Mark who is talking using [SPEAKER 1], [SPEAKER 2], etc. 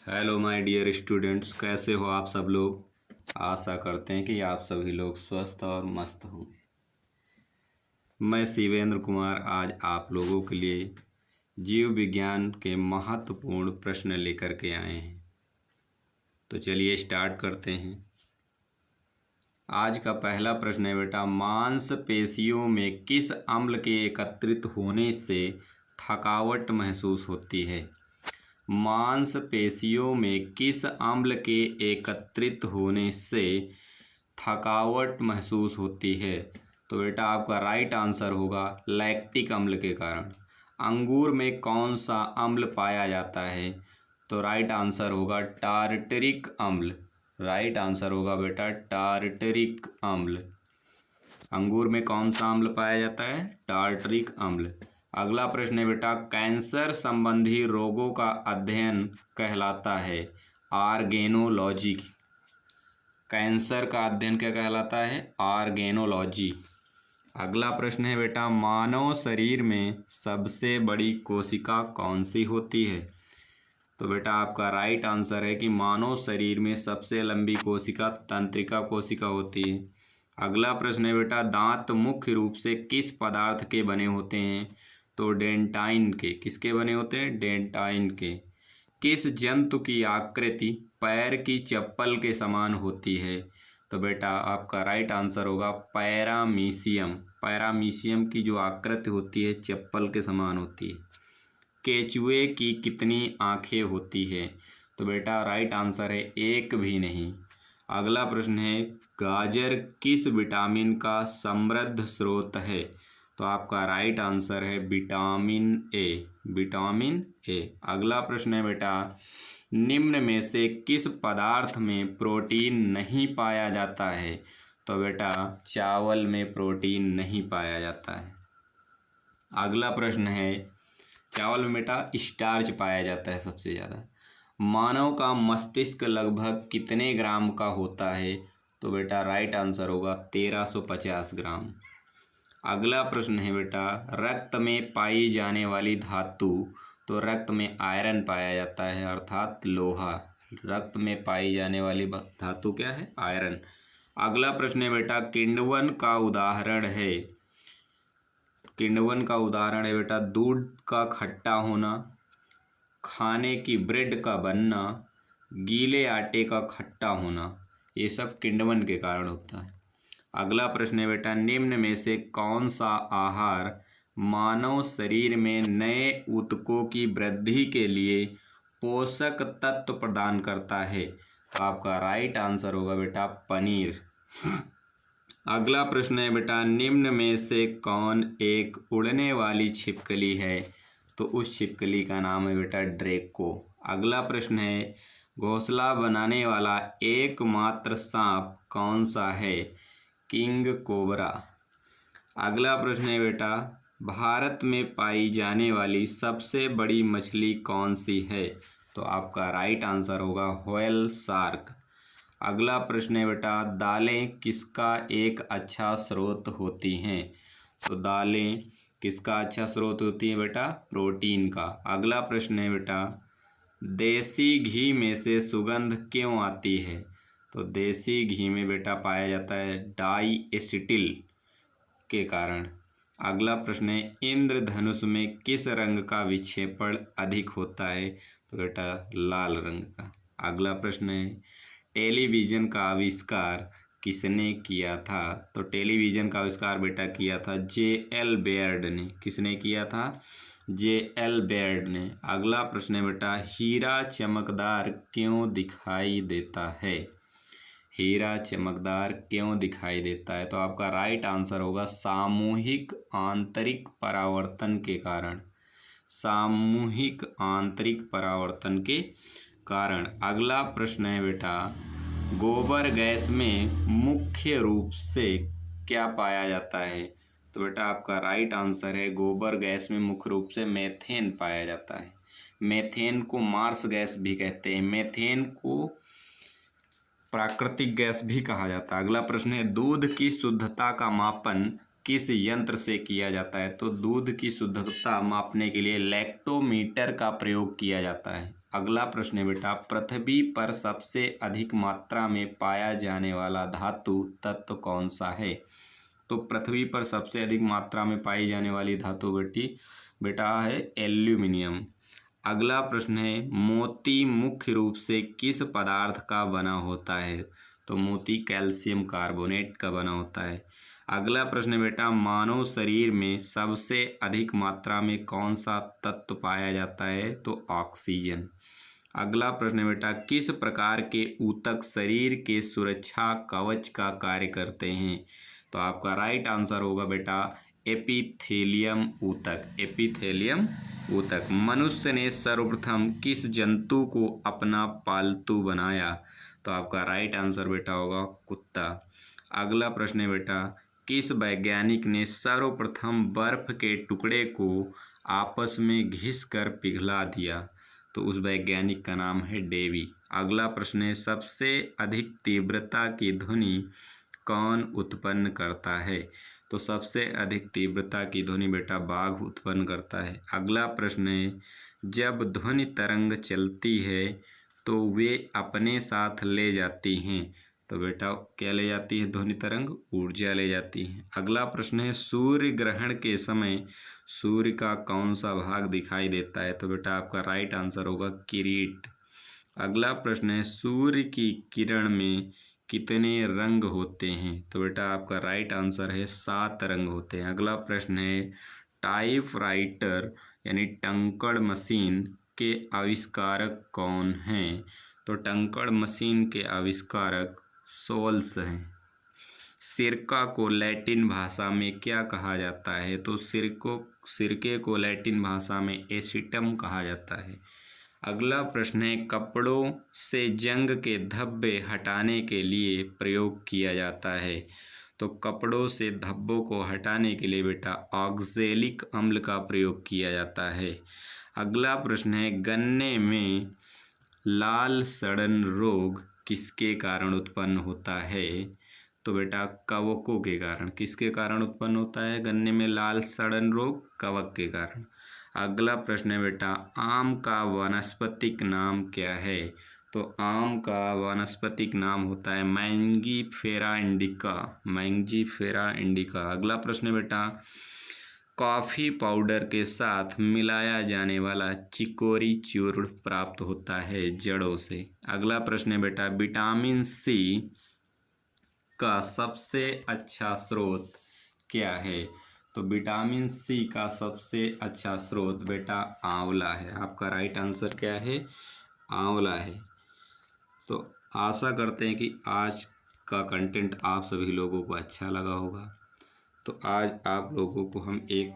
[SPEAKER 1] Hello my dear students, कैसे हो आप सब लोग। आशा करते हैं कि आप सभी लोग स्वस्थ और मस्त हों। मैं शिवेंद्र कुमार आज आप लोगों के लिए जीव विज्ञान के महत्वपूर्ण प्रश्न लेकर के आए हैं। तो चलिए स्टार्ट करते हैं। आज का पहला प्रश्न है बेटा, मांसपेशियों में किस अम्ल के एकत्रित होने से थकावट महसूस होती है। मांसपेशियों में किस अम्ल के एकत्रित होने से थकावट महसूस होती है। तो बेटा आपका राइट आंसर होगा लैक्टिक अम्ल के कारण। अंगूर में कौन सा अम्ल पाया जाता है। तो राइट आंसर होगा टार्टरिक अम्ल। राइट आंसर होगा बेटा टार्टरिक अम्ल। अंगूर में कौन सा अम्ल पाया जाता है, टार्टरिक अम्ल। अगला प्रश्न है बेटा, कैंसर संबंधी रोगों का अध्ययन कहलाता है ऑर्गेनोलॉजी। कैंसर का अध्ययन क्या कहलाता है, ऑर्गेनोलॉजी। अगला प्रश्न है बेटा, मानव शरीर में सबसे बड़ी कोशिका कौन सी होती है। तो बेटा आपका राइट आंसर है कि मानव शरीर में सबसे लंबी कोशिका तंत्रिका कोशिका होती है। अगला प्रश्न है बेटा, दांत मुख्य रूप से किस पदार्थ के बने होते हैं। तो डेंटाइन के। किसके बने होते हैं, डेंटाइन के। किस जंतु की आकृति पैर की चप्पल के समान होती है। तो बेटा आपका राइट आंसर होगा पैरामीशियम। पैरामीशियम की जो आकृति होती है चप्पल के समान होती है। केचुए की कितनी आंखें होती है। तो बेटा राइट आंसर है एक भी नहीं। अगला प्रश्न है, गाजर किस विटामिन का समृद्ध स्रोत है। तो आपका राइट आंसर है विटामिन ए। Vitamin A. अगला प्रश्न है बेटा, निम्न में से किस पदार्थ में प्रोटीन नहीं पाया जाता है। तो बेटा चावल में प्रोटीन नहीं पाया जाता है। अगला प्रश्न है, चावल में बेटा स्टार्च पाया जाता है सबसे ज़्यादा। मानव का मस्तिष्क लगभग कितने ग्राम का होता है। तो बेटा राइट आंसर होगा 1350 ग्राम। अगला प्रश्न है बेटा, रक्त में पाई जाने वाली धातु। तो रक्त में आयरन पाया जाता है अर्थात लोहा। रक्त में पाई जाने वाली धातु क्या है, आयरन। अगला प्रश्न है बेटा, किण्वन का उदाहरण है। किण्वन का उदाहरण है बेटा दूध का खट्टा होना, खाने की ब्रेड का बनना, गीले आटे का खट्टा होना। ये सब किण्वन के कारण होता है। अगला प्रश्न है बेटा, निम्न में से कौन सा आहार मानव शरीर में नए ऊतकों की वृद्धि के लिए पोषक तत्व प्रदान करता है। तो आपका राइट आंसर होगा बेटा पनीर। अगला प्रश्न है बेटा, निम्न में से कौन एक उड़ने वाली छिपकली है। तो उस छिपकली का नाम है बेटा ड्रैको। अगला प्रश्न है, घोंसला बनाने वाला एकमात्र सांप कौन सा है। King cobra. अगला प्रश्न है बेटा, भारत में पाई जाने वाली सबसे बड़ी मछली कौन सी है। तो आपका राइट आंसर होगा व्हेल शार्क। अगला प्रश्न है बेटा, दालें किसका एक अच्छा स्रोत होती हैं। तो दालें किसका अच्छा स्रोत होती है बेटा, प्रोटीन का। अगला प्रश्न है बेटा, देसी घी में से सुगंध क्यों आती है। तो देसी घी में बेटा पाया जाता है डाई एसिटिल के कारण। अगला प्रश्न है, इंद्रधनुष में किस रंग का विक्षेपण अधिक होता है। तो बेटा लाल रंग का। अगला प्रश्न है, टेलीविज़न का आविष्कार किसने किया था। तो टेलीविज़न का आविष्कार बेटा किया था जे.एल. बेयर्ड ने। किसने किया था, जे.एल. बेयर्ड ने। अगला प्रश्न है बेटा, हीरा चमकदार क्यों दिखाई देता है। हीरा चमकदार क्यों दिखाई देता है। तो आपका राइट आंसर होगा सामूहिक आंतरिक परावर्तन के कारण। सामूहिक आंतरिक परावर्तन के कारण। अगला प्रश्न है बेटा, गोबर गैस में मुख्य रूप से क्या पाया जाता है। तो बेटा आपका राइट आंसर है, गोबर गैस में मुख्य रूप से मेथेन पाया जाता है। मेथेन को मार्स गैस भी कहते हैं। मेथेन को प्राकृतिक गैस भी कहा जाता है। अगला प्रश्न है, दूध की शुद्धता का मापन किस यंत्र से किया जाता है? तो दूध की शुद्धता मापने के लिए लैक्टोमीटर का प्रयोग किया जाता है। अगला प्रश्न है बेटा, पृथ्वी पर सबसे अधिक मात्रा में पाया जाने वाला धातु तत्व कौन सा है? तो पृथ्वी पर सबसे अधिक मात्रा में पाई जाने वाली धातु बेटा है एल्यूमिनियम। अगला प्रश्न है, मोती मुख्य रूप से किस पदार्थ का बना होता है? तो मोती कैल्शियम कार्बोनेट का बना होता है। अगला प्रश्न है बेटा, मानव शरीर में सबसे अधिक मात्रा में कौन सा तत्व पाया जाता है? तो ऑक्सीजन। अगला प्रश्न है बेटा, किस प्रकार के ऊतक शरीर के सुरक्षा कवच का कार्य करते हैं? तो आपका राइट आंसर होगा बेटा एपिथेलियम ऊतक। एपिथेलियम ऊतक। मनुष्य ने सर्वप्रथम किस जंतु को अपना पालतू बनाया? तो आपका राइट आंसर बेटा होगा कुत्ता। अगला प्रश्न है बेटा, किस वैज्ञानिक ने सर्वप्रथम बर्फ के टुकड़े को आपस में घिसकर पिघला दिया? तो उस वैज्ञानिक का नाम है डेवी। अगला प्रश्न है, सबसे अधिक तीव्रता की ध्वनि कौन उत्पन्न करता है? तो सबसे अधिक तीव्रता की ध्वनि बेटा बाघ उत्पन्न करता है। अगला प्रश्न है, जब ध्वनि तरंग चलती है तो वे अपने साथ ले जाती हैं? तो बेटा क्या ले जाती है ध्वनि तरंग? ऊर्जा ले जाती है। अगला प्रश्न है, सूर्य ग्रहण के समय सूर्य का कौन सा भाग दिखाई देता है? तो बेटा आपका राइट आंसर होगा किरीट। अगला प्रश्न है, सूर्य की किरण में कितने रंग होते हैं? तो बेटा आपका राइट आंसर है 7 रंग होते हैं। अगला प्रश्न है, टाइपराइटर यानी टंकड़ मशीन के आविष्कारक कौन हैं? तो टंकड़ मशीन के आविष्कारक सोल्स हैं। सिरका को लैटिन भाषा में क्या कहा जाता है? तो सिरके को लैटिन भाषा में एसिटम कहा जाता है। अगला प्रश्न है, कपड़ों से जंग के धब्बे हटाने के लिए प्रयोग किया जाता है? तो कपड़ों से धब्बों को हटाने के लिए बेटा ऑक्जेलिक अम्ल का प्रयोग किया जाता है। अगला प्रश्न है, गन्ने में लाल सड़न रोग किसके कारण उत्पन्न होता है? तो बेटा कवकों के कारण। किसके कारण उत्पन्न होता है गन्ने में लाल सड़न रोग? कवक के कारण। अगला प्रश्न है बेटा, आम का वानस्पतिक नाम क्या है? तो आम का वानस्पतिक नाम होता है मैंगीफेरा इंडिका। Mangifera indica. अगला प्रश्न है बेटा, कॉफ़ी पाउडर के साथ मिलाया जाने वाला चिकोरी चूर्ण प्राप्त होता है जड़ों से। अगला प्रश्न है बेटा, विटामिन सी का सबसे अच्छा स्रोत क्या है? तो विटामिन सी का सबसे अच्छा स्रोत बेटा आंवला है। आपका राइट आंसर क्या है? आंवला है। तो आशा करते हैं कि आज का कंटेंट आप सभी लोगों को अच्छा लगा होगा। तो आज आप लोगों को हम एक